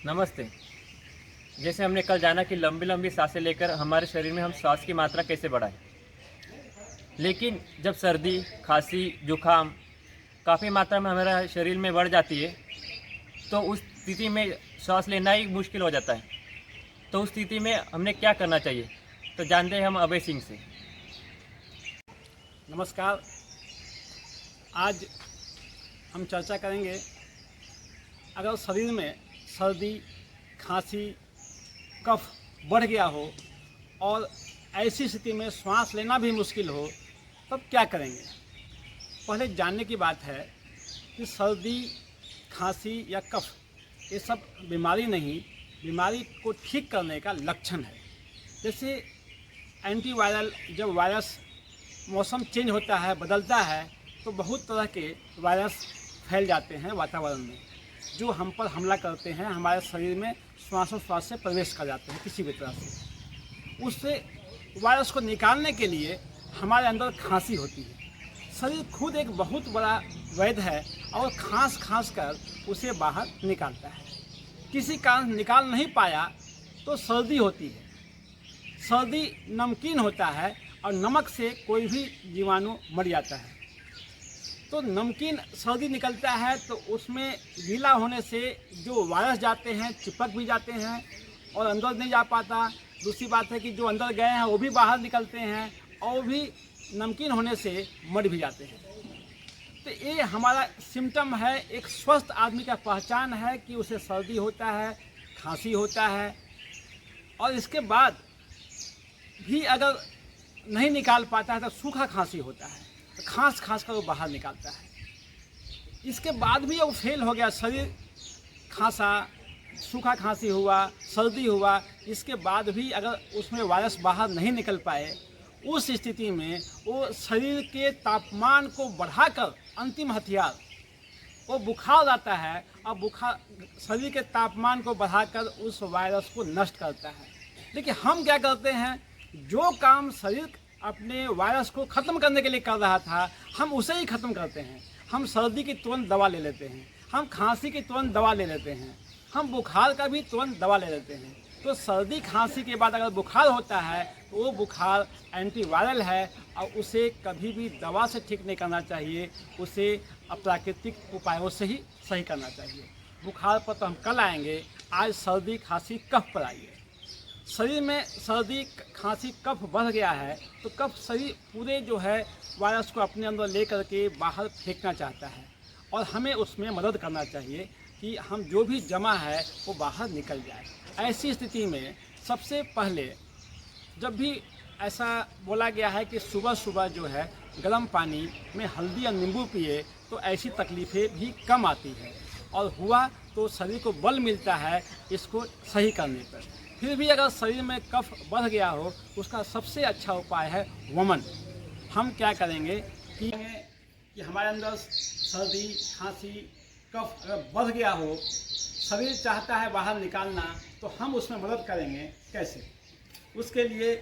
नमस्ते। जैसे हमने कल जाना कि लंबी लंबी सांसें लेकर हमारे शरीर में हम सांस की मात्रा कैसे बढ़ाएं। लेकिन जब सर्दी, खांसी, जुकाम काफ़ी मात्रा में हमारे शरीर में बढ़ जाती है, तो उस स्थिति में सांस लेना ही मुश्किल हो जाता है। तो उस स्थिति में हमने क्या करना चाहिए, तो जानते हैं हम अभय सिंह से। नमस्कार। आज हम चर्चा करेंगे, अगर शरीर में सर्दी, खांसी, कफ बढ़ गया हो और ऐसी स्थिति में सांस लेना भी मुश्किल हो, तब क्या करेंगे। पहले जानने की बात है कि सर्दी, खांसी या कफ ये सब बीमारी नहीं, बीमारी को ठीक करने का लक्षण है। जैसे एंटीवायरल, जब वायरस मौसम चेंज होता है, बदलता है, तो बहुत तरह के वायरस फैल जाते हैं वातावरण में, जो हम पर हमला करते हैं, हमारे शरीर में श्वासोच्छ्वास से प्रवेश कर जाते हैं किसी भी तरह से। उससे वायरस को निकालने के लिए हमारे अंदर खांसी होती है। शरीर खुद एक बहुत बड़ा वैद्य है और खांस खांस कर उसे बाहर निकालता है। किसी कारण निकाल नहीं पाया तो सर्दी होती है। सर्दी नमकीन होता है और नमक से कोई भी जीवाणु मर जाता है। तो नमकीन सर्दी निकलता है तो उसमें गीला होने से जो वायरस जाते हैं, चिपक भी जाते हैं और अंदर नहीं जा पाता। दूसरी बात है कि जो अंदर गए हैं वो भी बाहर निकलते हैं और भी नमकीन होने से मर भी जाते हैं। तो ये हमारा सिम्टम है, एक स्वस्थ आदमी का पहचान है कि उसे सर्दी होता है, खांसी होता है। और इसके बाद भी अगर नहीं निकाल पाता है तो सूखा खांसी होता है, तो खांस खांस कर वो बाहर निकालता है। इसके बाद भी वो फेल हो गया, शरीर खांसा, सूखा खांसी हुआ, सर्दी हुआ, इसके बाद भी अगर उसमें वायरस बाहर नहीं निकल पाए, उस स्थिति में वो शरीर के तापमान को बढ़ाकर, अंतिम हथियार वो बुखार आता है और बुखार शरीर के तापमान को बढ़ाकर उस वायरस को नष्ट करता है। लेकिन हम क्या करते हैं, जो काम शरीर अपने वायरस को ख़त्म करने के लिए कर रहा था, हम उसे ही ख़त्म करते हैं। हम सर्दी की तुरंत दवा ले लेते हैं, हम खांसी की तुरंत दवा ले लेते हैं, हम बुखार का भी तुरंत दवा ले लेते हैं। तो सर्दी खांसी के बाद अगर बुखार होता है तो वो बुखार एंटीवायरल है और उसे कभी भी दवा से ठीक नहीं करना चाहिए, उसे प्राकृतिक उपायों से ही सही करना चाहिए। बुखार पर तो हम कल आएंगे, आज सर्दी, खांसी, कफ पर आइए। शरीर में सर्दी, खांसी, कफ बढ़ गया है तो कफ शरीर पूरे जो है वायरस को अपने अंदर ले करके बाहर फेंकना चाहता है और हमें उसमें मदद करना चाहिए कि हम जो भी जमा है वो बाहर निकल जाए। ऐसी स्थिति में सबसे पहले, जब भी ऐसा बोला गया है कि सुबह सुबह जो है गर्म पानी में हल्दी और नींबू पिए तो ऐसी तकलीफ़ें भी कम आती है और हुआ तो शरीर को बल मिलता है इसको सही करने पर। फिर भी अगर शरीर में कफ बढ़ गया हो, उसका सबसे अच्छा उपाय है वमन। हम क्या करेंगे कि हमारे अंदर सर्दी, खांसी, कफ अगर बढ़ गया हो, शरीर चाहता है बाहर निकालना, तो हम उसमें मदद करेंगे। कैसे? उसके लिए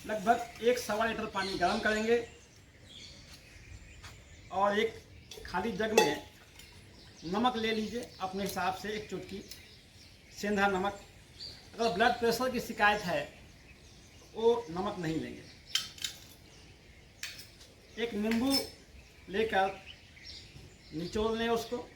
लगभग 1-1.25 लीटर पानी गर्म करेंगे और एक खाली जग में नमक ले लीजिए अपने हिसाब से, एक चुटकी सेंधा नमक। अगर ब्लड प्रेशर की शिकायत है वो नमक नहीं लेंगे। एक नींबू लेकर निचोड़ लें उसको,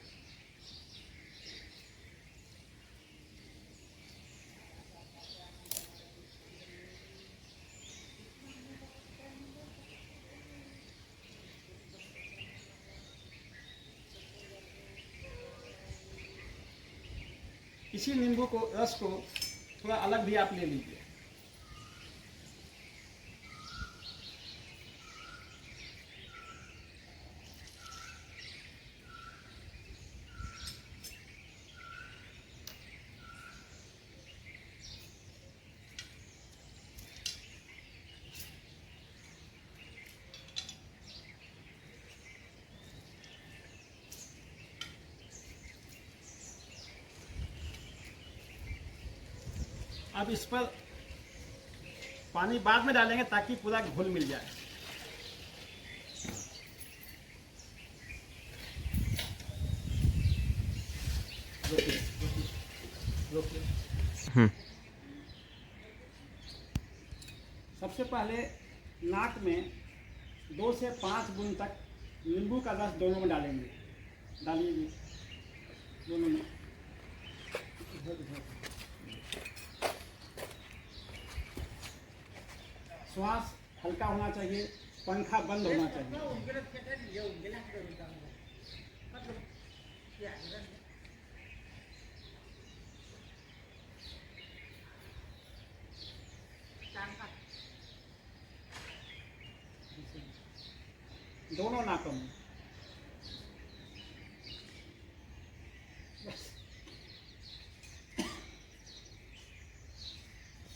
इसी नींबू को, रस को थोड़ा अलग भी आप ले लीजिए। अब इस पर पानी बाद में डालेंगे ताकि पूरा घुल मिल जाए। रोकिए। सबसे पहले नाक में 2 से 5 बूंद तक नींबू का रस दोनों में डालेंगे। डालिए दोनों में। श्वास हल्का होना चाहिए, पंखा बंद होना चाहिए। दोनों नाकों में।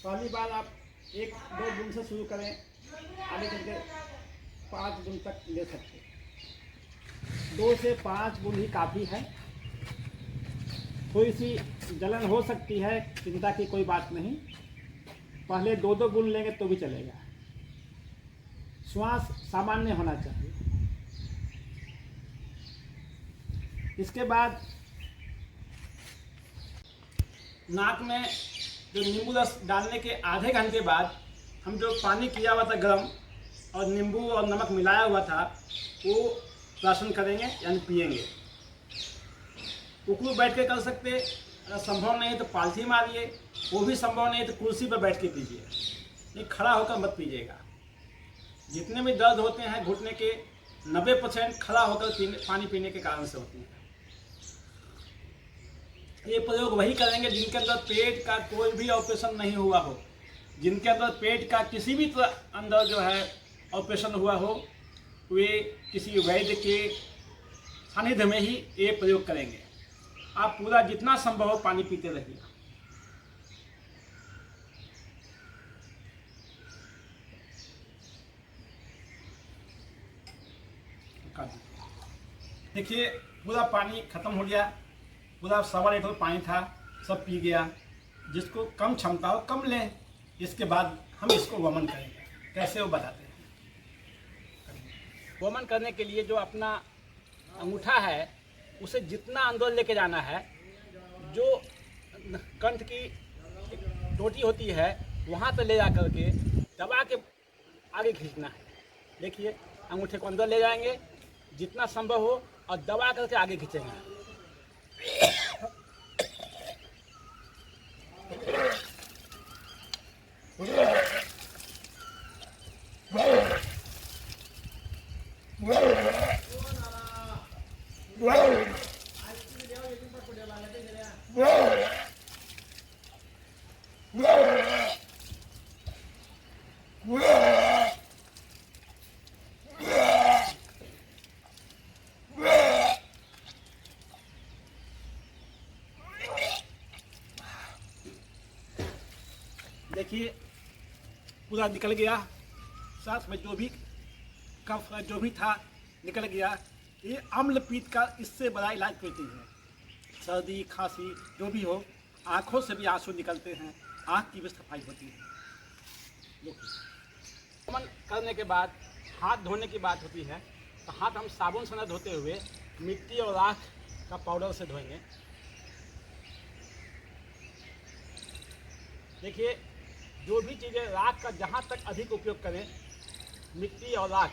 पहली बार आप 1-2 बूंद से शुरू करें, आगे चल के 5 बूंद तक ले सकते। 2 से 5 बूंद ही काफ़ी है। थोड़ी सी जलन हो सकती है, चिंता की कोई बात नहीं। पहले 2-2 बूंद लेंगे तो भी चलेगा। श्वास सामान्य होना चाहिए। इसके बाद नाक में जो नींबू रस डालने के आधे घंटे बाद हम जो पानी किया हुआ था गर्म और नींबू और नमक मिलाया हुआ था वो प्राशन करेंगे यानी पिएंगे। उकड़ू बैठ के कर सकते, अगर संभव नहीं तो पालथी मारिए, वो भी संभव नहीं तो कुर्सी पर बैठ के पीजिए। ये खड़ा होकर मत पीजिएगा। जितने भी दर्द होते हैं घुटने के 90% खड़ा होकर पानी पीने के कारण से होती है। ये प्रयोग वही करेंगे जिनके अंदर पेट का कोई भी ऑपरेशन नहीं हुआ हो, जिनके अंदर पेट का किसी भी अंदर जो है ऑपरेशन हुआ हो, वे किसी वैद्य के सानिध्य में ही ये प्रयोग करेंगे। आप पूरा जितना संभव हो पानी पीते रहिए। देखिए पूरा पानी खत्म हो गया, पूरा 1.25 लीटर पानी था, सब पी गया। जिसको कम क्षमता हो कम लें। इसके बाद हम इसको वमन करेंगे। कैसे वो बताते हैं। वमन करने के लिए जो अपना अंगूठा है उसे जितना अंदर लेके जाना है, जो कंठ की टोटी होती है वहाँ पे ले जा करके दबा के आगे खींचना है। देखिए अंगूठे को अंदर ले जाएंगे जितना संभव हो और दबा करके आगे खींचेंगे। देखिए पूरा निकल गया, साथ में जो भी कफ जो भी था निकल गया। ये अम्ल पीत का इससे बड़ा इलाज करती है। सर्दी खांसी जो भी हो, आँखों से भी आंसू निकलते हैं, आँख की भी सफाई होती है। वमन करने के बाद हाथ धोने की बात होती है तो हाथ हम साबुन से न धोते हुए मिट्टी और राख का पाउडर से धोएंगे। देखिए जो भी चीज़ें राख का जहाँ तक अधिक उपयोग करें, मिट्टी और राख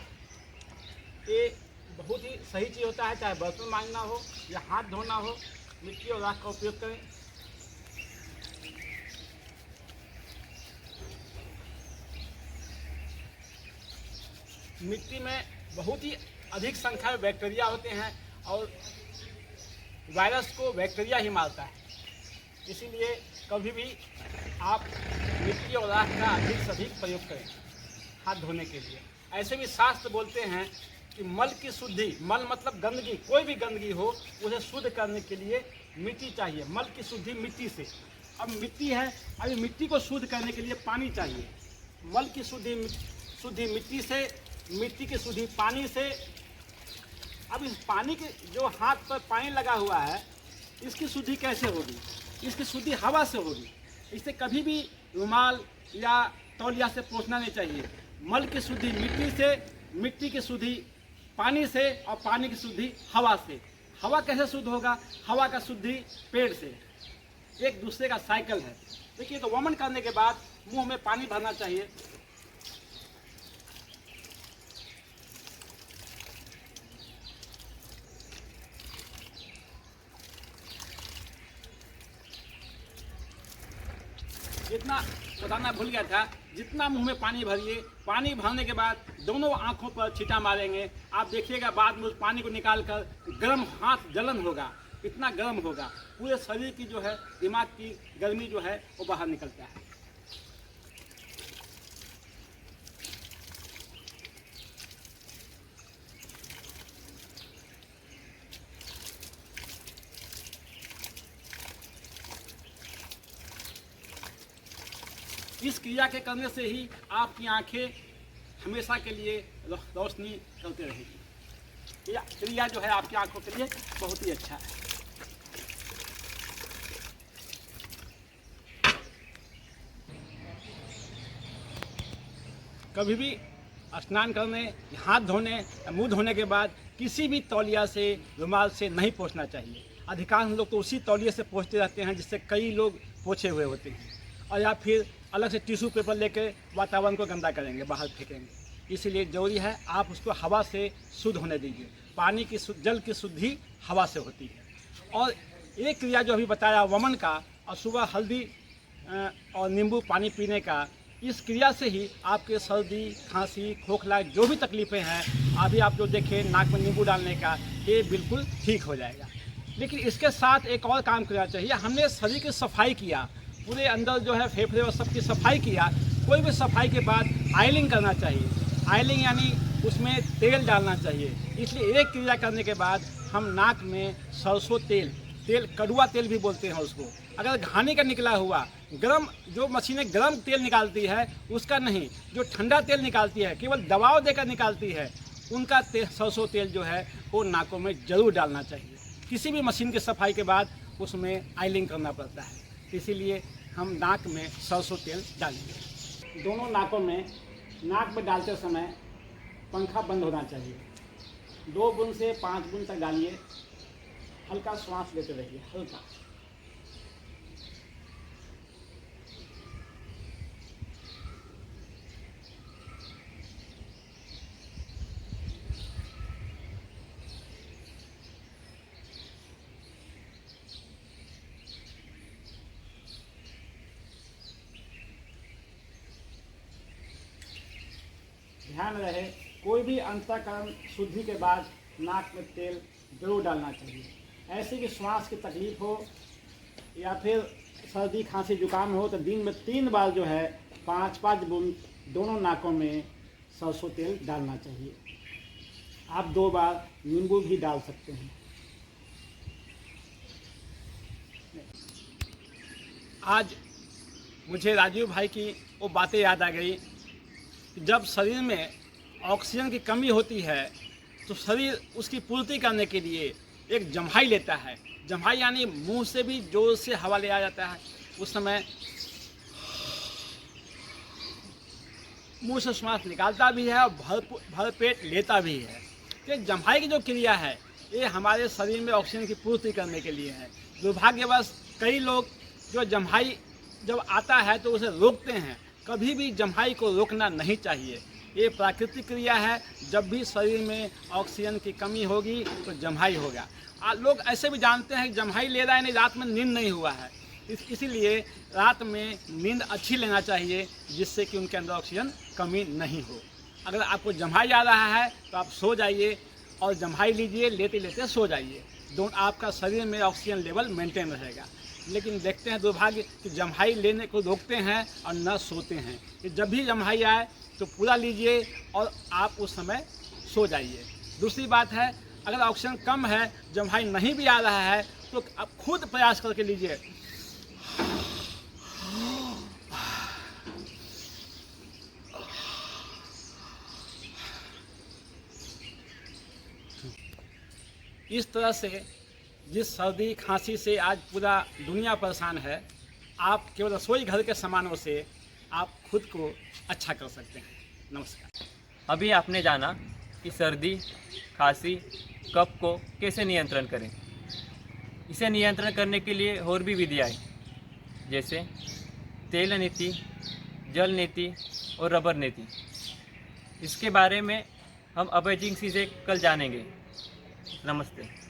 ये बहुत ही सही चीज़ होता है। चाहे बर्तन मांजना हो या हाथ धोना हो, मिट्टी और राख का उपयोग करें। मिट्टी में बहुत ही अधिक संख्या में बैक्टीरिया होते हैं और वायरस को बैक्टीरिया ही मारता है। इसीलिए कभी भी आप मिट्टी और राख का अधिक से अधिक प्रयोग करें हाथ धोने के लिए। ऐसे भी शास्त्र बोलते हैं कि मल की शुद्धि, मल मतलब गंदगी, कोई भी गंदगी हो उसे शुद्ध करने के लिए मिट्टी चाहिए। मल की शुद्धि मिट्टी से। अब मिट्टी है, अभी मिट्टी को शुद्ध करने के लिए पानी चाहिए। मल की शुद्धि मिट्टी से, मिट्टी की शुद्धि पानी से। अब इस पानी के जो हाथ पर पानी लगा हुआ है इसकी शुद्धि कैसे होगी? इसकी शुद्धि हवा से होगी। इसे कभी भी रुमाल या तौलिया से पोंछना नहीं चाहिए। मल की शुद्धि मिट्टी से, मिट्टी की शुद्धि पानी से और पानी की शुद्धि हवा से। हवा कैसे शुद्ध होगा? हवा का शुद्धि पेड़ से। एक दूसरे का साइकिल है। देखिए, तो वमन करने के बाद मुंह में पानी भरना चाहिए। जितना बताना भूल गया था, जितना मुंह में पानी भरिए। पानी भरने के बाद दोनों आंखों पर छींटा मारेंगे। आप देखिएगा बाद में उस पानी को निकाल कर गर्म हाथ जलन होगा, इतना गर्म होगा, पूरे शरीर की जो है, दिमाग की गर्मी जो है वो बाहर निकलता है। इस क्रिया के करने से ही आपकी आंखें हमेशा के लिए रोशनी करते रहेगी। यह क्रिया जो है आपकी आंखों के लिए बहुत ही अच्छा है। कभी भी स्नान करने, हाथ धोने, मुंह धोने के बाद किसी भी तौलिया से, रुमाल से नहीं पोंछना चाहिए। अधिकांश लोग तो उसी तौलिए से पोंछते रहते हैं जिससे कई लोग पोंछे हुए होते हैं, और या फिर अलग से टिश्यू पेपर लेके वातावरण को गंदा करेंगे, बाहर फेंकेंगे। इसलिए ज़रूरी है आप उसको हवा से शुद्ध होने दीजिए। पानी की जल की शुद्धि हवा से होती है। और एक क्रिया जो अभी बताया वमन का, और सुबह हल्दी और नींबू पानी पीने का, इस क्रिया से ही आपके सर्दी, खांसी, खोखला जो भी तकलीफ़ें हैं, अभी आप जो देखें नाक में नींबू डालने का, ये बिल्कुल ठीक हो जाएगा। लेकिन इसके साथ एक और काम करना चाहिए। हमने शरीर की सफाई किया, पूरे अंदर जो है फेफड़े और सबकी सफाई किया। कोई भी सफाई के बाद आयलिंग करना चाहिए। आयलिंग यानी उसमें तेल डालना चाहिए। इसलिए एक क्रिया करने के बाद हम नाक में सरसों तेल कड़वा तेल भी बोलते हैं उसको, अगर घानी का निकला हुआ गरम, जो मशीनें गरम तेल निकालती है उसका नहीं, जो ठंडा तेल निकालती है, केवल दबाव देकर निकालती है, उनका सरसों तेल जो है वो नाकों में ज़रूर डालना चाहिए। किसी भी मशीन की सफाई के बाद उसमें आयलिंग करना पड़ता है, इसीलिए हम नाक में सरसों तेल डालेंगे। दोनों नाकों में, नाक में डालते समय पंखा बंद होना चाहिए। 2 बूंद से 5 बूंद तक डालिए। हल्का श्वास लेते रहिए, हल्का। ध्यान रहे, कोई भी अंतःकरण शुद्धि के बाद नाक में तेल जरूर डालना चाहिए। ऐसे कि श्वास की तकलीफ हो या फिर सर्दी, खांसी, जुकाम हो तो दिन में 3 बार जो है 5-5 बूंद दोनों नाकों में सरसों तेल डालना चाहिए। आप 2 बार नींबू भी डाल सकते हैं। आज मुझे राजीव भाई की वो बातें याद आ गई। जब शरीर में ऑक्सीजन की कमी होती है तो शरीर उसकी पूर्ति करने के लिए एक जम्हाई लेता है। जम्हाई यानी मुंह से भी जोर से हवा लिया जाता है, उस समय मुंह से श्वास निकालता भी है और भर पेट लेता भी है। तो जम्हाई की जो क्रिया है ये हमारे शरीर में ऑक्सीजन की पूर्ति करने के लिए है। दुर्भाग्यवश कई लोग जो जम्हाई जब आता है तो उसे रोकते हैं। कभी भी जम्हाई को रोकना नहीं चाहिए। ये प्राकृतिक क्रिया है। जब भी शरीर में ऑक्सीजन की कमी होगी तो जम्हाई होगा। लोग ऐसे भी जानते हैं कि जम्हाई ले रहा है, नहीं रात में नींद नहीं हुआ है, इसीलिए रात में नींद अच्छी लेना चाहिए जिससे कि उनके अंदर ऑक्सीजन कमी नहीं हो। अगर आपको जम्हाई आ रहा है तो आप सो जाइए और जम्हाई लीजिए, लेते लेते सो जाइए। आपका शरीर में ऑक्सीजन लेवल मेंटेन रहेगा। लेकिन देखते हैं दुर्भाग्य कि जम्हाई लेने को रोकते हैं और न सोते हैं। कि जब भी जम्हाई आए तो पूरा लीजिए और आप उस समय सो जाइए। दूसरी बात है, अगर ऑक्सीजन कम है, जम्हाई नहीं भी आ रहा है तो आप खुद प्रयास करके लीजिए। इस तरह से जिस सर्दी खांसी से आज पूरा दुनिया परेशान है, आप केवल रसोई घर के सामानों से आप खुद को अच्छा कर सकते हैं। नमस्कार। अभी आपने जाना कि सर्दी, खांसी, कफ को कैसे नियंत्रण करें। इसे नियंत्रण करने के लिए और भी विधियाँ हैं। जैसे तेल नीति, जल नीति और रबर नीति। इसके बारे में हम अभय सिंह से कल जानेंगे। नमस्ते।